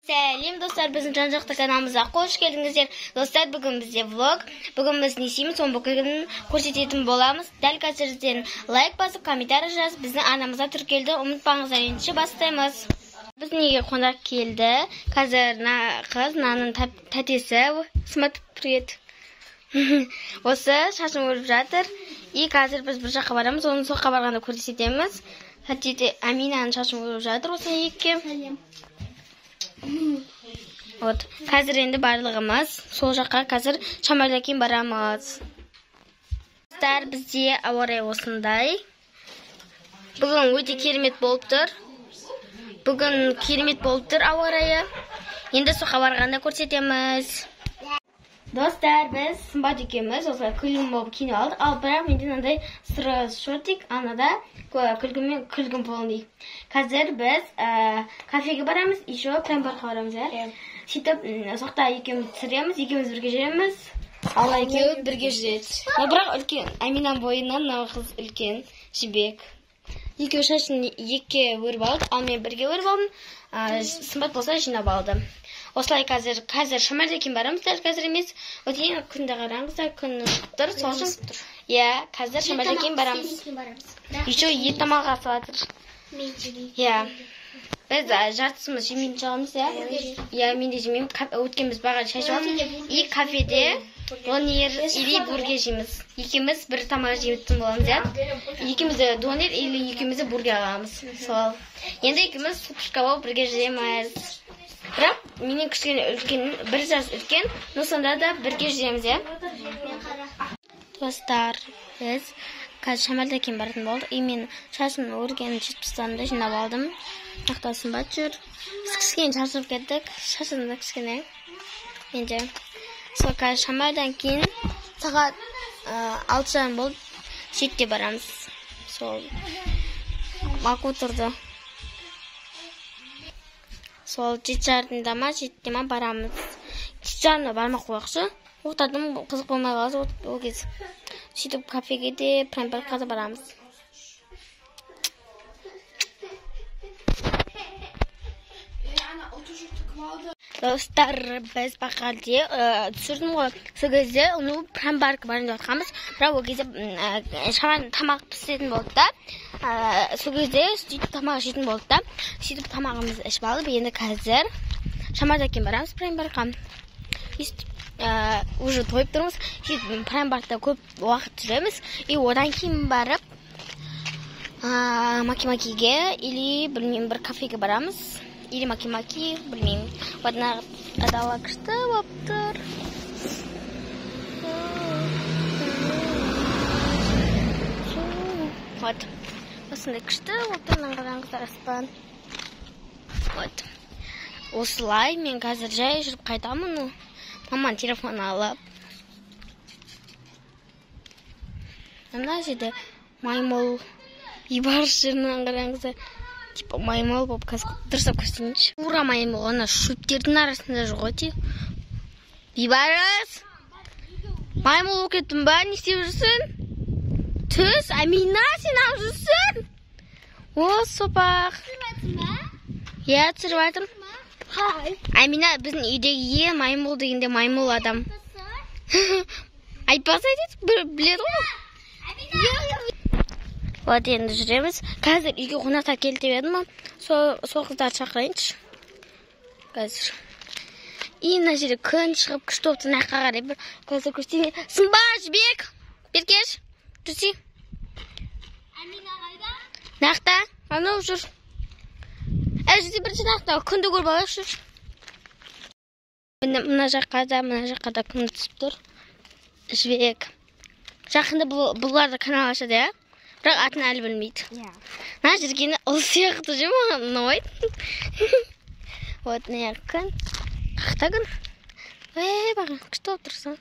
Сәлем достар, біздің жан-жақты каналымызға қош келдіңіздер. Достар, бүгін бізде влог. Бүгін біз не істейміз, оның бүкілін көрсететін боламыз. Дәл қазірден лайк басып, комментарий жазып, біздің арнамызға тіркелді. Ұмытпаңыздар, ендеше бастаймыз. Біздің үйге қонақ келді. Қазір қыз, наның тәтесі. Смат, привет. Осы шашын өріп жатыр. И қазір біз бір жаққа барамыз, оның соққа барғанда көрсетеміз. Тәтесі Аминаның шашын өріп жатыр. Осы екке. Вот, қазір енді барлығымыз сол жаққа қазір шамалдан кейін барамыз. Достар, бізде ауа райы осындай. Бүгін өте керемет болып тұр. Ауа райы. Енді соққа барғанда көрсетеміз. Достар, біз Сымбат екеуміз осылай күлгін болып киініп алдық. Ал бірақ менде мынандай сыры шортик, анада күлгін полный. Қазір біз кафеге барамыз, еще прям-барқа барамыз, сөйтіп соқта екеуміз түсіреміз, екеуміз бірге жүреміз. Алла екеуі бірге жүреді. Бірақ үлкен, Аминан бойынан қыз үлкен, жібек. Екеуі шашын екке өріп алдық, ал мен бірге өріп алдым. Сымбат болса жинап алдым. Осылай қазір шамалдан кейін барамыз, дәл қазір емес. Өткен күнді қараңыздар, күн тұр, сол үшін. Қазір шамалдан кейін барамыз. Еще ет тамақ асып жатыр. Біз жартысымыз жемейін шығамыз, мен де жемеймін. Өткен біз баға шай жауып, и кафеде донер или бургер жейміз. Екеуміз бір тамақ жейтін боламыз, екеумізді донер или екеумізді бургер аламыз. Сол. Енді екеуміз супышқа болып бірге жүреміз. Бірақ менен кішкене үлкен, бір жас үлкен, но сонда да бірге жүреміз, Достар, біз қазір шамалдан кейін баратын болдық. И мен шашын өрген жетпістарымды жинап алдым. Мақтау Сымбат жүр. Біз кішкене шашып кеттік. Шашымды кішкене. Енді сол қазір шамалдан кейін сағат 6:30 болып жетте барамыз. Сол Маку тұрды. Сол 7:30-да ма, 7-те ма барамыз. 7:30-да бармақ қойықшы. Оқтадым, қызық болмай қалады ол кез. Сөйтіп кафеге де прям-барқа да барамыз. Достар, біз бақалде түсірдім ғой. Сол кезде оны прям-барқа барайын деп жатқанбыз. Бірақ ол кезде шамадан тамақ пісетін болды да. Сол кезде сөйтіп тамақ жейтін болды да. Сөйтіп тамағымызды ішіп алып, енді қазір шамадан кейін барамыз прям-барқа. Уже тойып тұрмыз. Сөйтіп прям-барқта көп уақыт жүреміз. И одан кейін барып Маки-Макиге или білмеймін бір кафеге барамыз. Или Маки-Маки, білмеймін. Одна адала күшті болып тұр. Вот. Осындай күшті болып тұр, қараңыздар аспан. Вот. Осылай мен қазір жай жүріп қайтамын. Маман телефон алып. Ана жерде маймыл бейбарыс жерінен қараңыздар. Типа маймыл болып қазір дұрыстап көрсетейінші. Ура маймыл, ана шөптердің арасында жоқ өте. Бейбарыс! Маймыл болып кеттің ба? Не істеп жүрсің? Түс, Амина, сен алып жүрсің? О, сопақ. Түсіріп айтым. Амина, біздің үйдегі маймыл дегенде маймыл адам. Айтпаса айтады, біледі ғой. Вот енді жүреміз. Қазір үйге қонақтар келді деп едім, сол қыздар шақырайыншы. Қазір. И мына жерде күн шығып, күшті болып тұр, наққа қарай бір қазір көрсетейін. Сымбат, жібек, беркеш, жүрсей. Амина қайда? Нақта, анау жүр. Әжде бірінші нақта, күнді көріп алайық жүр. Мына жаққа да күн түсіп тұр. Жібек. Жақында бұларды канал ашады, бірақ атын әлі білмейді. Мына жүргені ұл сияқты жүр маған ұнамайды. Вот, мына күн. Қақта күн. Бағын, күшті болып тұрсың.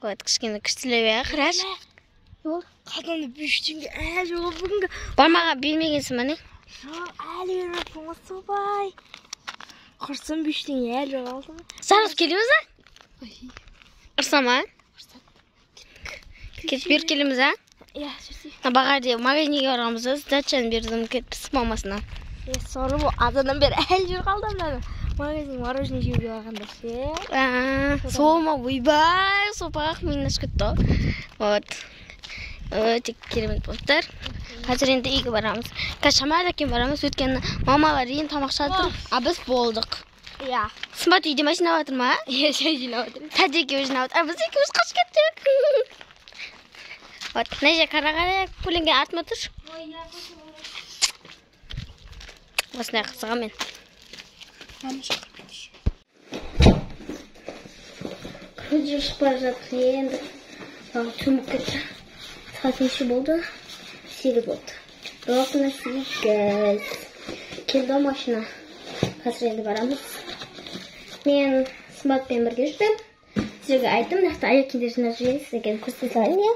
Вот, кішкені күштілеу қараш. Қаданы бүйіштенге әлі оғы бүгінгі. Бармаға бермегенсің мәне? Әлі бермеппін осы бай. Құрсын бүйіштенге әлі қалдым. Жарғыз келеміз, Ұрсама? Кетіп беріп келеміз, Иә, жүрсей. Бағарде магазинге барғанбыз, датчаны бердім кетіп мамасына. Sonra bu adadan beri el жүр қалдым мен. Магазин мороженое жеуге барғанда ше. Сома ойбай, сопақ минус күтті. Вот. Өте керемет болыптыр. Қазір енді үйге барамыз. Шамада кейін барамыз. Өйткені мамалар ең тамақ жатыр, а біз болдық. Иә. Сымбат үйде машина батыр ма? Иә, шай жинап отыр. Тәде екеуі жинап отыр. А біз екеуіміз қашып кеттік. Вот, мына жер қара-қара көлеңке артыма тұр. Осындай қызыға мен. Күнде шығып бара жатыр енді. Түміп кетті. Сағат неше болды? 8 болды. Уақытына 8. Келді машина. Қазір енді барамыз. Мен Сымбатпен бірге жүрдім. Сіздерге айттым, нақты аяқ киімдер жинап жүрейін, сіздерге көрсете салайын, иә?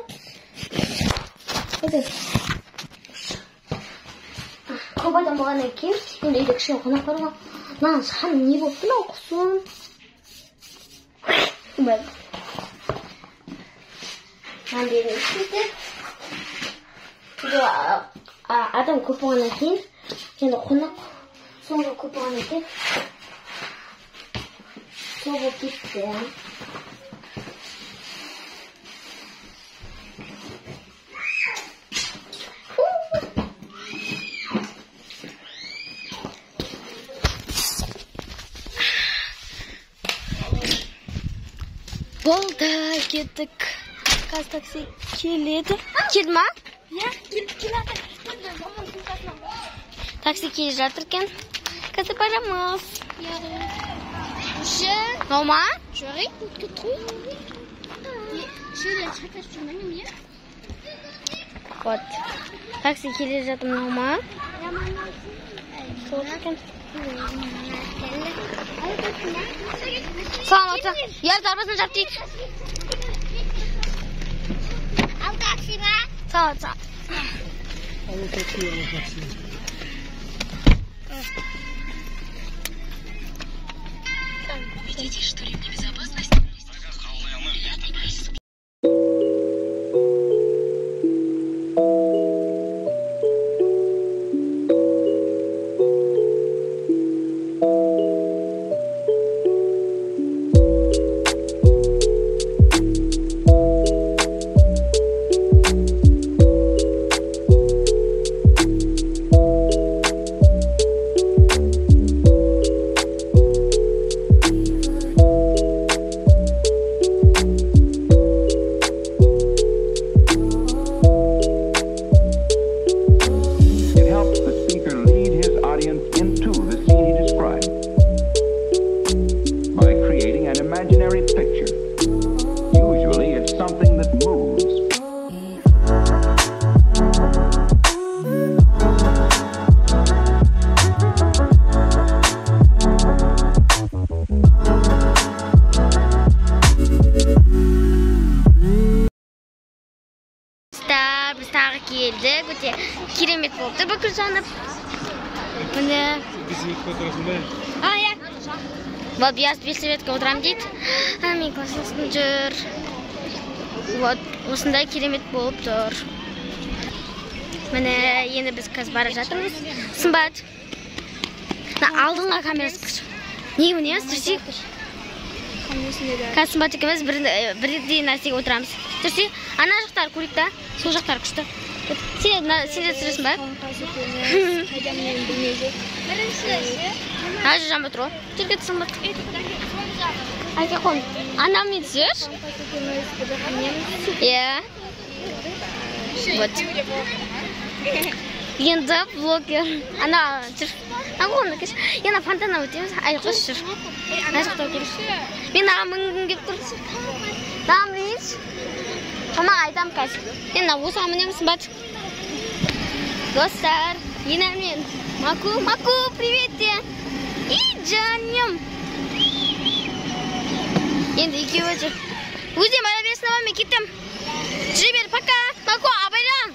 Көп адам болғаннан кейін, енді үйде кішкене қонақ бар ма? Маған шаным не болыпты мынау құсым? Маған берген істейді. Адам көп болғаннан кейін, енді қонақ соңғы көп болғаннан кейін сол болып кетті. Болды, кеттік. Қазір такси келеді. Келді ма? Иә, келеді. Такси келе жатыр екен. Қазір барамыз. Норма? J'arrive pour te trouver. Je l'ai très sur ma lumière. Вот. Такси келе жатыр норма. Саламатсың. Яр дарбасын жап дейік. Ал такси ма? Саламатсың. Алло, такси. Видите, что ремни безопасности? Biz tағы келдік, өте керемет болыпты бүкіл жанып. Міне. Беседка отырасың ба? Иә. Вот, я беседка отырам дейді. Мен классым жүр. Вот, осындай керемет болып тұр. Міне, енді біз қазір бара жатырмыз. Сымбат. Алдыңға камерасы күш. Не өнеміз, тұрсек? Қазір Сымбат екеміз бірдей нәрсеге отырамыз. Тұрсек, ана жақтар көрейік та, сол жақтар күшті. Сен де түсіресің ба? Қайдамын білмейді. Ажы жамбы тұру. Жүрге Сымбат. Әке қон. Анаммен түсір? Иә. Вот. Енді блогер. Ана жүр. Ағуында кеш. Ена фонтана өтеміз. Айқыз жүр. Ана жақта өтеміз. Мен ағам мүнгін кеп тұр. Дағым дейіз. Мама айтам қазір. Енді осыға мінеміз Сымбат. Достар, енәмен. Маку, привет де. И жаным. Енді екеуі жүр. Өзден бара берсін ама мен кеттім. Жүре бер, пока. Маку, абайран.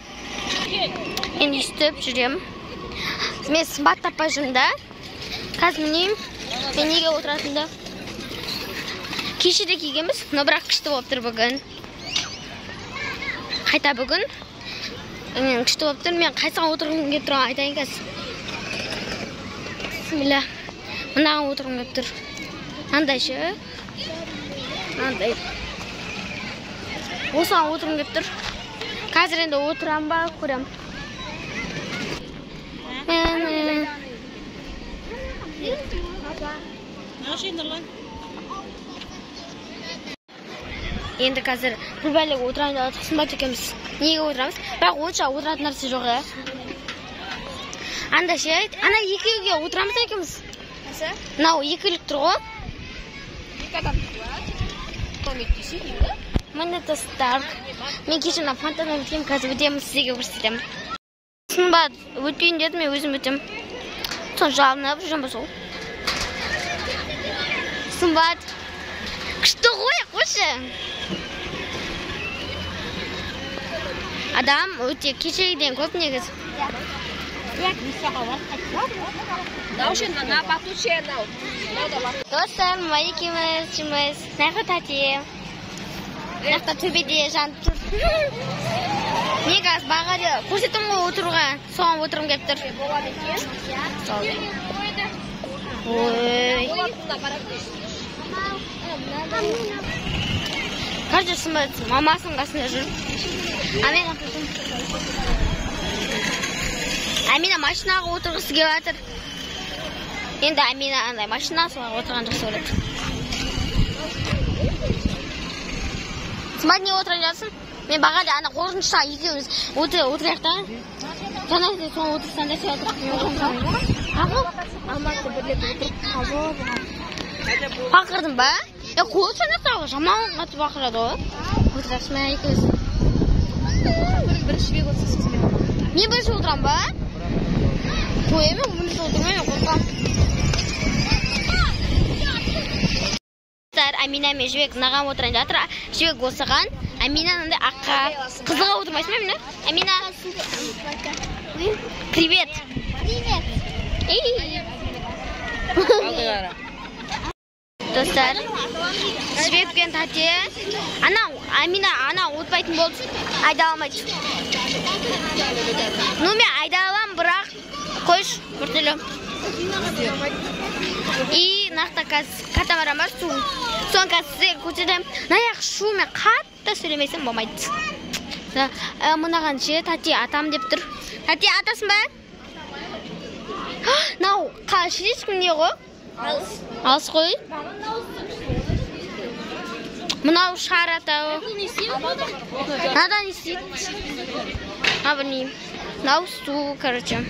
Енді үстіп жүрем. Мен Сымбат таппай жүрмін да. Қазір мінейім. Мен неге отырасында. Кеше де кигенбіз, но бірақ күшті болып тұр бүгін. Қайта бүгін. Күшті болып тұр. Мен қайсыға отырғым келіп тұрған айтайын қазір. Bismillah. Mынаған отырғым келіп тұр. Андай ше. Андай. Осыған отырғым келіп тұр. Қазір енді отырам ба, көрем. Енді қазір бір бәлеге отырайын деп Қысымбат екеуміз. Неге отырамыз? Бірақ онша отыратын нәрсе жоқ, иә. Анда ше, ана екеуге отырамыз екеуміз. Мынау екілік тұр ғой. Екі адам тұр. Көмектесейін бе? Міне достар. Мен кеше мына фонтаннан өтем, қазір өтемін, сізге көрсетемін. Қысымбат өтпейін деді, мен өзім өтем. Соң жалынып жүрмін ба сол. Қысымбат. Күшті ғой, қойшы. Адам өте кешегіден көп негіз. Достар, ма екеуміз жұмыз. Нақы тәте. Нақта төбеде жанып тұр. Мен қазір бағады көрсеттім ғой отыруға. Соған отырым келіп тұр. Қазір Қысымбат мамасының қасында жүр. Амина машинаға отырғысы келіп жатыр. Енді Амина андай машина соған отырған жақсы көреді. Қысымбат не отырған жатсың? Мен бағады ана қорқынышта екеуміз отырайық та. Жаңа соған отырсаң да сен отырып. Алматы бірлеп отырып қалды. Бақырдың ба? Қол санасағы жаман қатып бақырады ғой. Отырасың ма екеуміз? Бірінші бек отырсыз мен. Мен бірінші отырам ба? Қойеме, бірінші отырмай, қорқам. Амина мен Жібек наған отырайын жатыр. Жібек осыған. Амина нандай аққа. Қызыға отырмайсың ба, Амина? Амина. Привет. Привет. Достар, Жібек пен тәте. Амина ана отпайтын болды. Айда алмайды. Ну, мен айда алам, бірақ қойш, бір тілі. И нақты катамаран бар су. Соң қазір сізге көтедім. Наяқ шу мен қатты сөйлемесем болмайды. Мұнаған ше, тәте атам деп тұр. Тәте атасың ба? Нау, шешкім не ғой? Алыс қой. Мынау шар атау. Надан істейді? Білмеймін. Мынау су, короче.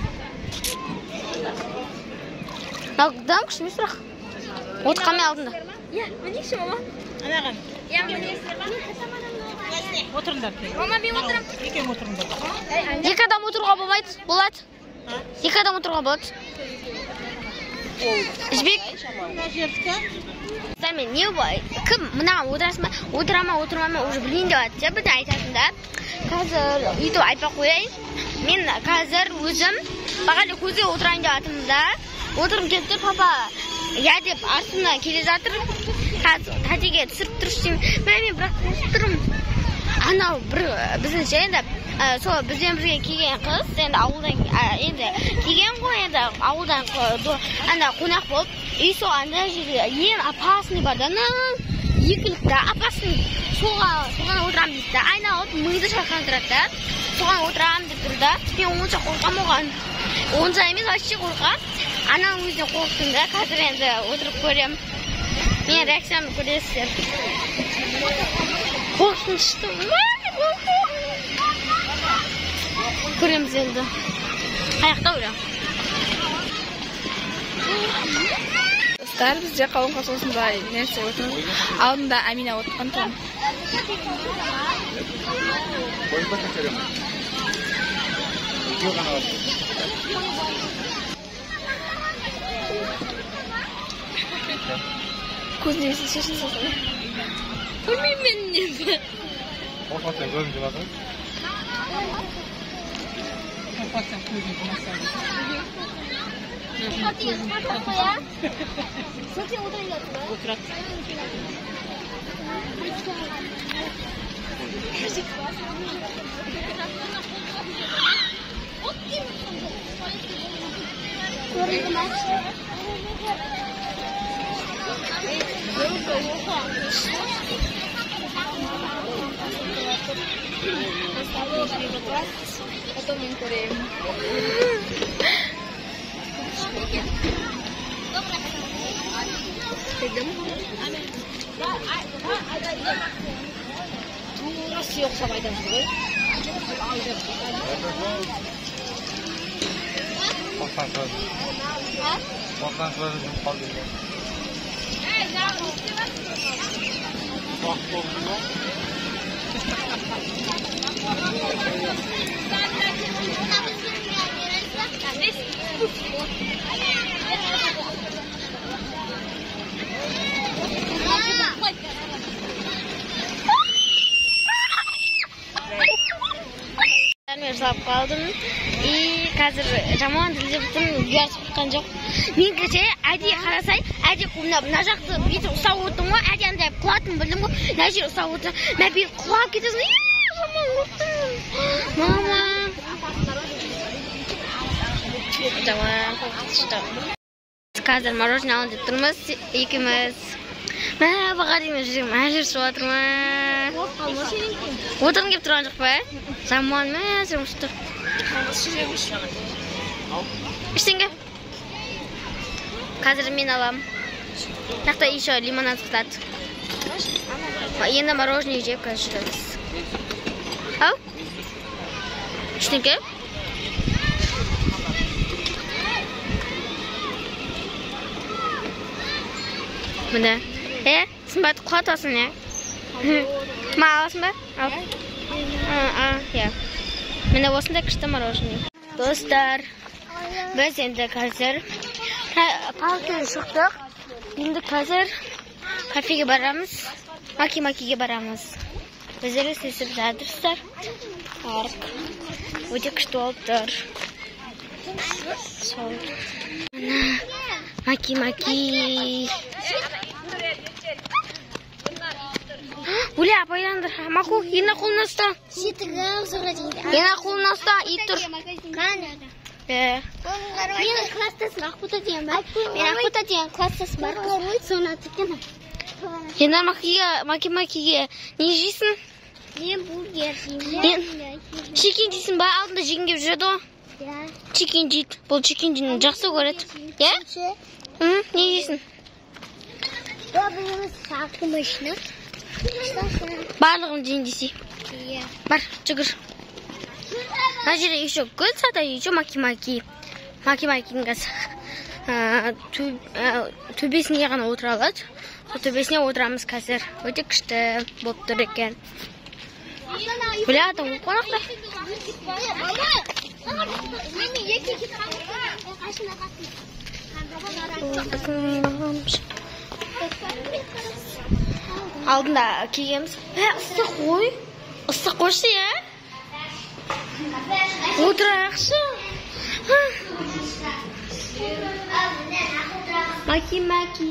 Мынау дам күшіме сұрақ. Отқамай алдында. Мінекші, мама. Анаған. Отырыңдар. Мама, мен отырам. Екең отырыңдар. Екі адам отыруға болмайды. Болады. Екі адам отыруға болады. Жібек. Мен не бай? Кім мынаған отырасың ба? Отырама, отырмама уже білейін деп атты. Бірді айтатын да. Қазір үйді айтпақ қояйын. Мен қазір өзім бағалы көзге отырайын деп атым да. Отырым кетті, папа. Я деп артына келе жатыр. Тәтеге түсіріп тұрыштым. Мен бірақ тұрым. Анау бір біздің ше енді сол бізден бірге келген қыз енді ауылдан енді келген ғой енді ауылдан қонақ болып үй соғанда жерде ең опасный бар да екілікті опасный соған отырам дейді да айналып миды шайқап тұрады да соған отырам деп тұр да мен онша қорқам оған онша емес вообще қорқам ананың өзіне қорықтым да қазір енді отырып көрем мен реакциямды көресіздер қорқыныштым көреміз енді қаяқта ойлам Достар, бізде қауынға осындай нәрсе отырмыз. Алдында Амина отырған тұғын. Көзінесі шешін сасың. Көрмейм мен нені. Қорқатсен көзің жыласың? Қорқатсен көзің жыласың. Сәтен отырайын жатыр ба? Отырады. Turası yoksa maydanoz koy. Salып қалдым. Қазір жаман тілдептім, ұярсып шыққан жоқ. Мен кеше әдейі қарасай, әдейі мына жақты бүйтіп ұстап отырдым ғой, әдейі андай құлатым білдім ғой. Мына жер ұстап отырдым. Мен бүйтіп құлап кетесің. Жаман қорықтым. Мама. Жаман қорқытышты. Қазір мороженое алып тұрмыз, екеуміз. Баға дейміз жүрегім, әжір суып отырмын. Отырғым кеп тұрған жоқ па? Жаман ма, жүрегім тұр. Іштеңге. Қазір мен алам. Тақта еще лимонад қытады. Енді мороженое жеп қазір жүреміз. Ау? Іштеңге. Міне. Сымбаты құлатасың, не? Ма аласың ба? Ал. Я. Міне осында күшті мороженое. Достар, біз енді қазір парктен шықтық. Енді қазір кафеге барамыз. Маки-макиге барамыз. Біздер істесіп жатырсыздар. Парк. Өте күшті болып тұр. Сол. Маки-маки. Уля, апайдандыр. Маку, ена қолына ұста. Ена қолына ұста, ит тұр. Мен кластасым, Ақбота деген бар. Мен Ақбота деген кластасым бар. Соны атыкен. Ена маки-макиге не жейсің? Мен бургер жеймін. Чикен жейсің ба? Алдында жеген кеп жүреді ғой. Чикен жейді. Бұл чикен жейді. Жақсы көреді. Не жейсің? Бұл сақты машина. Барлығын жейін десе. Бар, жүгір. Мына жерде еще гүл сата, еще маки-маки. Маки-макидің төбесіне ғана отыра алады. Сол төбесіне отырамыз қазір. Өте күшті болып тұр екен. Бля, там қонақта. Алдында келгенбіз. Ыстық қой. Ыстық қойшы, я? Отырайықшы. Маки-маки.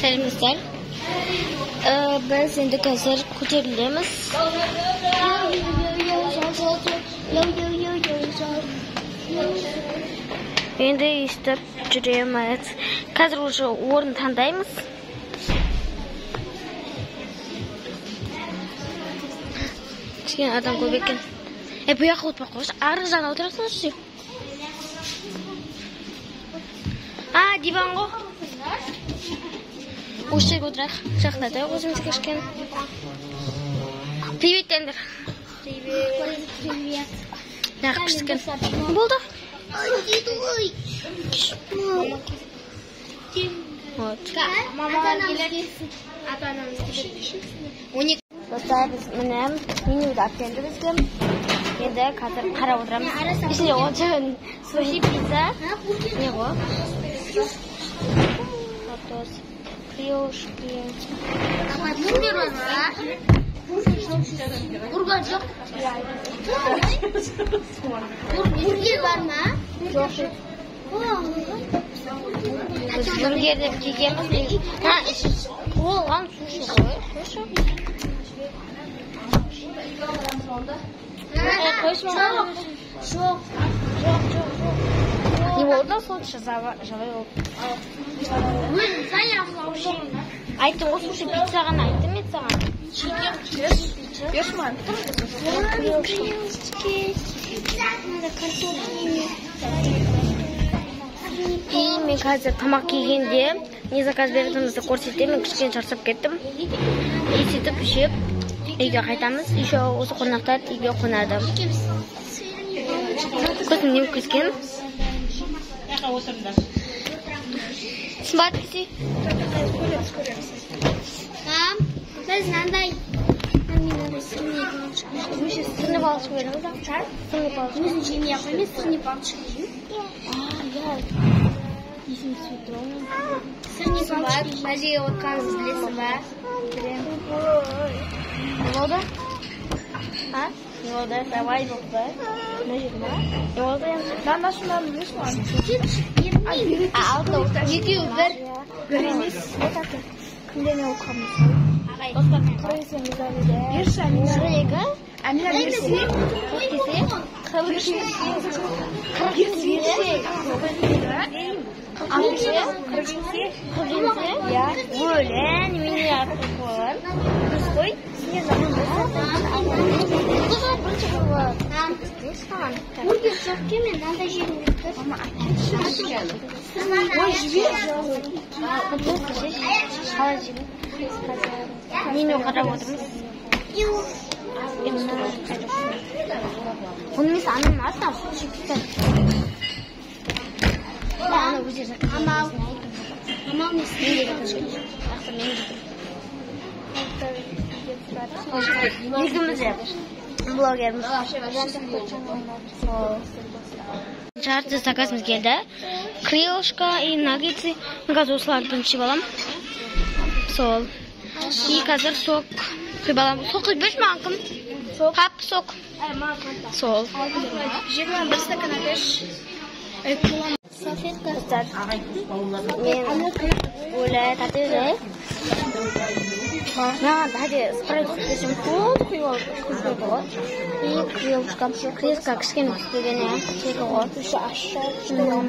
Сәлеміздер. Біз енді қазір көтерілеміз. Енді естіп жүреміз. Қазір уже орын таңдаймыз. Кішкене адам көп екен. Бұл жаққа отырмақ қойшы. Арғы жағына отырасың жүрсе. Диван ғой. Осы жерге отырайық. Жақындатайық өзіміз кішкене. Привет, тендер. Привет. Нақ кішкен. Болды? Вот. Достар, біз мінем. Менюді әпкенді бізге. Енді қазір қарап отырамыз. Ішінде оншығын суши, пицца. Не ғой? Латос. Криошки. Бургер бар ма? Бургер жоқ. Бургер бар ма? Жоқ. Біз бургер деп келгенбіз. Оған суши ғой. Qo'yishma. Yo'q. Не oldu son javay Sen yapsın. Aytdim ғой слушай пиццаға айттым мен саған. Бешман. И мен қазір тамақ келгенде не заказ беретінімізді көрсетемін. Кішкене шаршап кеттім. И сөйтіп жеп үйге қайтамыз. Еще осы қонақтар үйге қонады. Көзім не өткізген? Яқа отырыңдар. Сымбат кесе. Біз мынандай сырный балшық береміз. Сырный балшық. Өзін жемей ақ емес, сырный балшық жеймін. Есім түсіп тұрмын. Сырный балшық. Мәжеге отқаныңызды білесің ба? Білемін. Не болды? Не болды? Давай болды. Мәжеге ма? Не болды? Ben de şundan biliyorsun. Алты отыр. Екеуі бір. Bir емес. Kimde ne okuyorsun? Koyuyorsun güzelce. Bir saniye. Şuraya Amina birisi. Ya böyle mini yaptık var. Biz koy. Size zaman Burger çok kimin? Ben de yerim. Ama Nini o kadar oturmuş. Bunun biz annem var da çıktı. Ama bu yüzden. Ama Yüzümüz yap. Blogerimiz. Жарты заказымыз келді. Крылышко и наггетсы. Қазір осыларды бірінші балам. Сол. И қазір сок құйып аламын. Сок құйып берші маған кім? Қап, сок. Сол. 21 стакан әпеш. Салфетка. Мен böyle татыды. Hadi спрайт için çok құйып алып. И крылышко. Крылышко кішкене түспеген ya. Тегі ғой. Şu aşağı çıkıyor.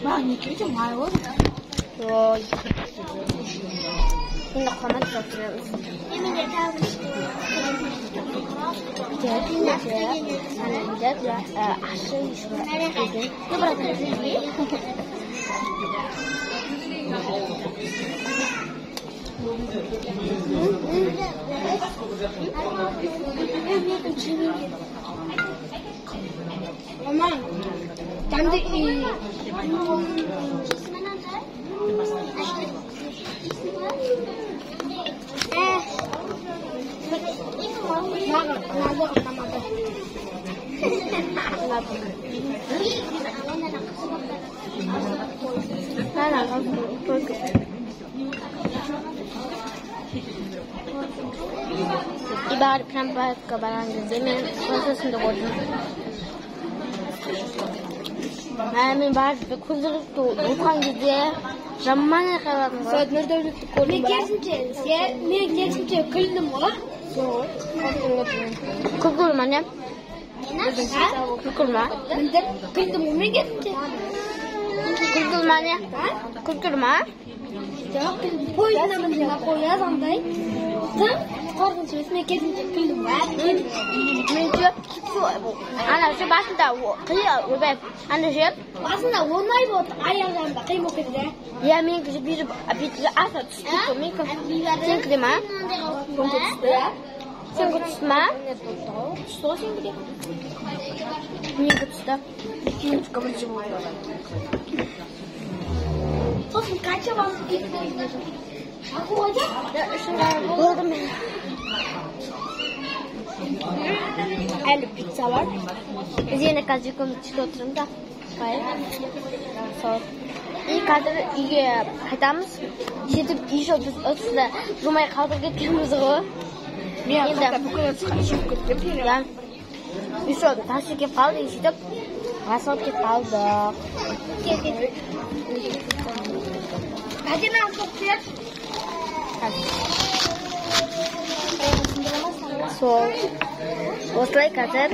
Bak ne kötü may oldu. Ой. Şimdi konak yapıyoruz. Aman. Ben de iyi. İbari pramparka barangızda men ortasında koydum. Ben bari kuzulukta oturgan кезде жаман айқайладым ғой. Saat nerede öldük koydum ben. Ne kesince kıldım ola. Күлкілма не? Күлкілма. Ben de kıldım o ne kesince. Күлкілма не? Күлкілма. Yok kıldım. Poyuzuna mı koyaz anday. Sen korkun sürесine kesince kıldım var. Менше ана şu басында ойбай ана жеп. Басында оңай болды. Аяғында қиын болып кетті. Я мен бүйтіп аса түсті. Мен сен кіре ма? Сен түсті ма? Түсті ғой сен кіре. Мен түсті. Минутка бірінші болды. Сосын қанша басып кетті? Шақу қойды? Болды мен. Әлі пицца бар. Біз енді қазір көмектесіп отырмыз да. Сол. И қазір үйге қайтамыз. Сөйтіп еще біз отызда жумай қалдырып кеткенбіз ғой. Мен бүкіл қашып кеткен. Я еще тасып кетіп қалды. Сөйтіп асығып кетіп қалдық. Әдемі асып кет. Сол. Осылай қазір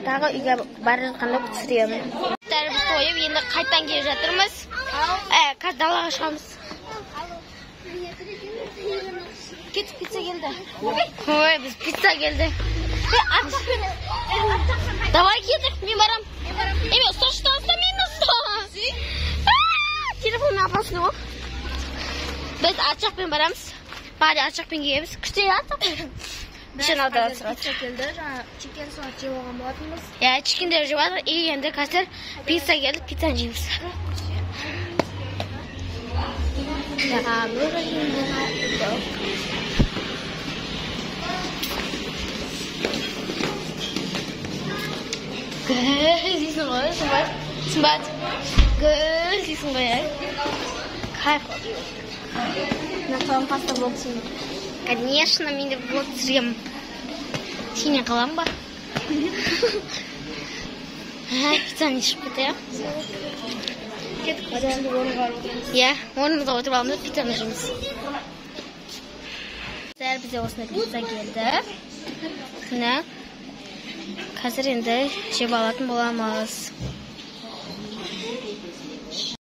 тағы үйге бара жатқанда пісіремін. Біз тойып, енді қайтан келе жатырмыз. Қазір далаға шығамыз. Кетіп пицца келді. Ой, біз пицца келді. Давай кетік, мен барам. Еме, ұста, мен ұста. Телефонмен апасыны ол. Біз арчақпен барамыз. Бәрі арчақпен келеміз. Күштей арчақпен. Пицца келді, жаңа чикен соғат жеп алған болатынбыз. Чикендер жеп жатыр, енді қазір пицца келді, пиццаны жейміз. Дейсің ғой, Сымбат. Дейсің ғой, Кайф. Мен қойым паста блог түсемін. Конечно, мен де блог түсіремін. Сене қалам ба? Пиццаны ішіп кетті, Кеттік, қазір орынға отырмыз. Орнымызға отырып аламыз, пиццаны жейміз. Бізде осындай пицца келді. Қазір енді жеп алатын боламыз.